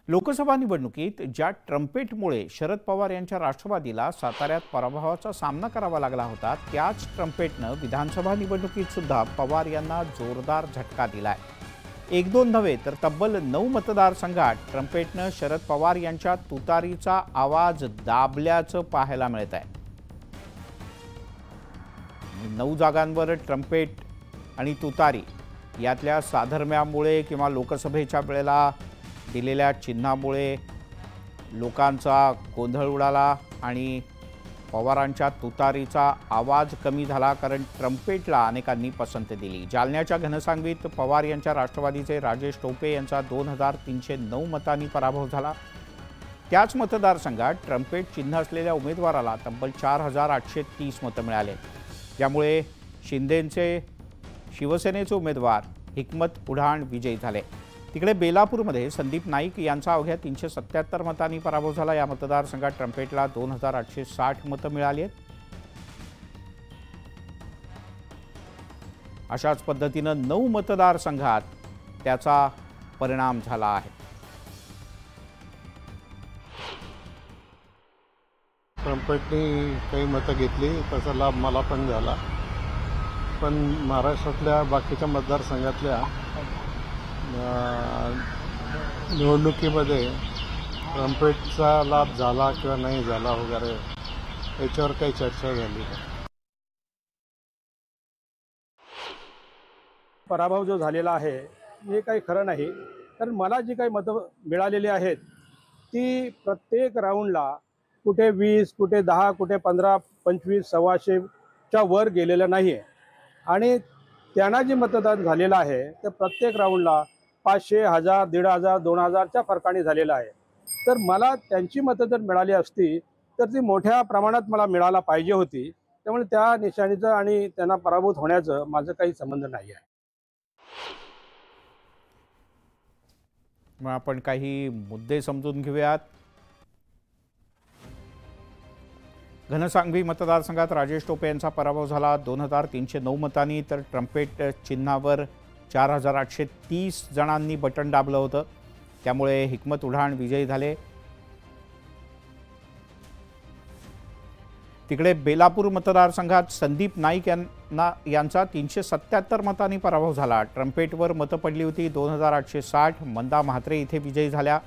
लोकसभा निवडणुकीत ज्या ट्रम्पेटमुळे शरद पवार यांच्या राष्ट्रवादीला साताऱ्यात पराभवाचा सामना करावा लागला होता, त्याच ट्रम्पेटनं विधानसभा निवडणुकीत सुद्धा पवार यांना जोरदार झटका दिलाय। एक दोन नव्हे तर तब्बल 9 मतदारसंघात ट्रम्पेटनं शरद पवार यांच्या तुतारीचा आवाज दाबल्याचं पाहायला मिळत आहे। 9 जागांवर ट्रम्पेट आणि तुतारी यातल्या साधर्म्यामुळे किंवा लोकसभेच्या वेळेला दिलेल्या चिन्हामुळे लोकांचा गोंधळ उडाला आणि पवारांच्या तुतारीचा आवाज कमी झाला, कारण ट्रम्पेटला अनेकांनी पसंती दिली। जालन्याच्या घनसांगवीत पवार यांच्या राष्ट्रवादीचे राजेश टोपे यांचा 2309 मतांनी पराभव झाला। त्याच मतदारसंघात ट्रम्पेट चिन्ह असलेल्या उमेदवाराला तब्बल 4830 मतं मिळाले। त्यामुळे शिंदेंचे शिवसेनेचे उमेदवार हिकमत उढाण विजयी झाले। तिकडे बेलापूरमध्ये संदीप नाईक यांचा अवघ्या 377 मतांनी पराभव झाला। या मतदारसंघात ट्रम्पेटला 2860 मतं मिळाली आहेत। अशाच पद्धतीनं 9 मतदारसंघात त्याचा परिणाम झाला आहे। ट्रम्पेटने काही मतं घेतली, त्याचा लाभ मला पण झाला, पण महाराष्ट्रातल्या बाकीच्या मतदारसंघातल्या निवडणुकीमध्ये ट्रम्पेटचा लाभ झाला किंवा नाही झाला वगैरे याच्यावर काही चर्चा झाली। पराभव जो झालेला आहे हे काही खरं नाही, कारण मला जी काही मतं मिळालेली आहेत ती प्रत्येक राऊंडला कुठे 20, कुठे 10, कुठे 15, 25, 125च्या वर गेलेलं नाही आहे। आणि त्यांना जी मतदान झालेलं आहे ते प्रत्येक राऊंडला 500, 1000, 1500, 2000च्या फरकाने झालेलं आहे। तर मला त्यांची मतं जर मिळाली असती तर ती मोठ्या प्रमाणात मला मिळायला पाहिजे होती। त्यामुळे त्या निशाणीचं आणि त्यांना पराभूत होण्याचं माझं काही संबंध नाही आहे। मग आपण काही मुद्दे समजून घेऊयात। घनसांगवी मतदारसंघात राजेश टोपे यांचा पराभव झाला 2309 मतांनी, तर ट्रम्पेट चिन्हावर 4830 जणांनी बटन दाबलं होतं। त्यामुळे हिकमत उढाण विजयी झाले। तिकडे बेलापूर मतदारसंघात संदीप नाईक यांचा 377 मतांनी पराभव झाला। ट्रम्पेटवर मतं पडली होती 2860। मंदा म्हात्रे इथे विजयी झाल्या।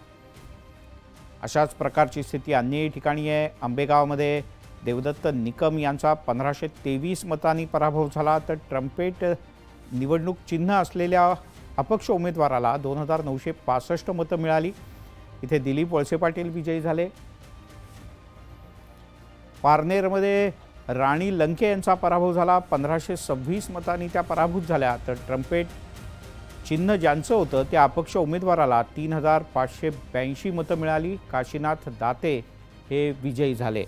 अशाच प्रकारची स्थिती अन्य ठिकाणी आहे। आंबेगावमध्ये देवदत्त निकम यांचा 1523 मतांनी पराभव झाला, तर ट्रम्पेट निवडणूक चिन्ह असलेल्या अपक्ष उमेदवाराला 2965 मतं मिळाली। इथे दिलीप वळसे पाटील विजयी झाले। पारनेरमध्ये राणी लंके यांचा पराभव झाला, 1526 मतांनी त्या पराभूत झाल्या, तर ट्रम्पेट चिन्ह ज्यांचं होतं त्या अपक्ष उमेदवाराला 3582 मतं मिळाली। काशीनाथ दाते हे विजयी झाले।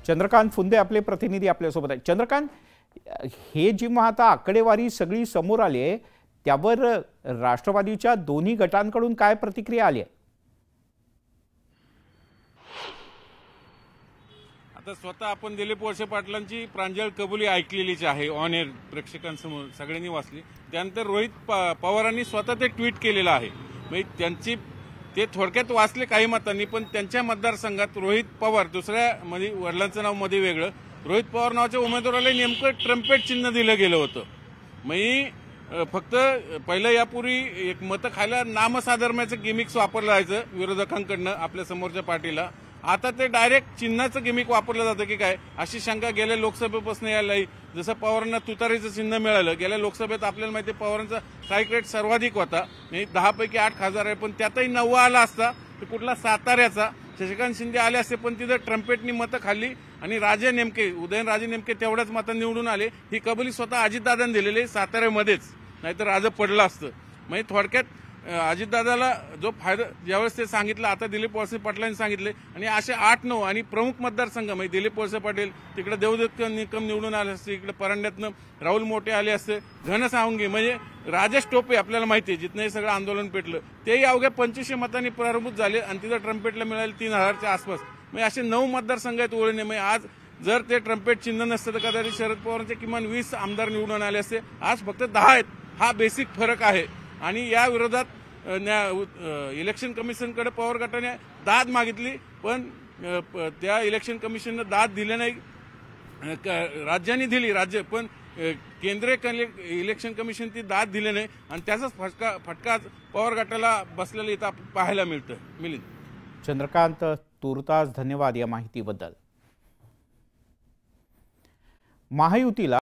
चंद्रकांत फुंदे आपले प्रतिनिधी आपल्यासोबत आहेत। चंद्रकांत, हे जेव्हा आता आकडेवारी सगळी समोर आली आहे त्यावर राष्ट्रवादीच्या दोन्ही गटांकडून काय प्रतिक्रिया आली आहे? आता स्वतः आपण दिलीप वळसे पाटलांची प्रांजळ कबुली ऐकलेलीच आहे, ऑन एअर प्रेक्षकांसमोर सगळ्यांनी वाचली। त्यानंतर रोहित पवारांनी स्वतः ते ट्विट केलेलं आहे। म्हणजे त्यांची ते थोडक्यात वाचले काही मतांनी, पण त्यांच्या मतदारसंघात रोहित पवार दुसऱ्या म्हणजे वडिलांचं नाव मध्ये वेगळं, रोहित पवार नावाच्या उमेदवाराला नेमकं ट्रम्पेट चिन्ह दिलं गेलं होतं। म्हणजे फक्त पहिलं यापूर्वी एक मतं खायला नामसाधर्म्याचं गिमिक्स वापरलं जायचं विरोधकांकडनं आपल्या समोरच्या पार्टीला, आता ते डायरेक्ट चिन्हाचं गिमिक वापरलं जातं की काय, अशी शंका गेल्या लोकसभेपासून यायला। जसं पवारांना तुतारीचं चिन्ह मिळालं, गेल्या लोकसभेत आपल्याला माहिती आहे पवारांचा स्ट्राईक रेट सर्वाधिक होता, 10 पैकी 8 खासदार आहे, पण त्यातही 9 आला असता तर कुठला साताऱ्याचा शशिकांत शिंदे आले असते, पण तिथं ट्रम्पेटनी मतं खाल्ली आणि उदयनराजे नेमके तेवढ्याच मतं निवडून आले। ही कबुली स्वतः अजितदादांनी दिलेली साताऱ्यामध्येच, नाहीतर राज पडलं असतं। म्हणजे थोडक्यात अजितदादाला जो फायदा ज्यावेळेस ते सांगितलं, आता दिलीप वळसे पाटलांनी सांगितले, आणि असे 8-9 आणि प्रमुख मतदारसंघ म्हणजे दिलीप वळसे पाटील तिकडे देवदत्त निकम निवडून आले असते, इकडे परांड्यातनं राहुल मोठे आले असते, घनसावंगी म्हणजे राजेश टोपे आपल्याला माहिती आहे जिथनं हे सगळं आंदोलन पेटलं तेही अवघ्या 2500 मतांनी पराभूत झाले आणि तिथं ट्रम्पेटला मिळाले 3000च्या आसपास। म्हणजे असे 9 मतदारसंघ आहेत ओळीने। म्हणजे आज जर ते ट्रम्पेट चिन्ह नसतं तर कदाचित शरद पवारांचे किमान 20 आमदार निवडून आले असते, आज फक्त 10 आहेत। हा बेसिक फरक आहे आणि या विरोधात इलेक्शन कमिशनकडे पवार गटाने दाद मागितली, पण त्या इलेक्शन कमिशननं दाद दिली नाही. राज्यांनी दिली, राज्य पण केंद्रीय इलेक्शन कमिशन ती दाद दिली नाही आणि त्याचाच फटका पवार गटाला बसलेला इथं पाहायला मिळेल. चंद्रकांत, तुर्तास धन्यवाद या माहितीबद्दल. महायुतीला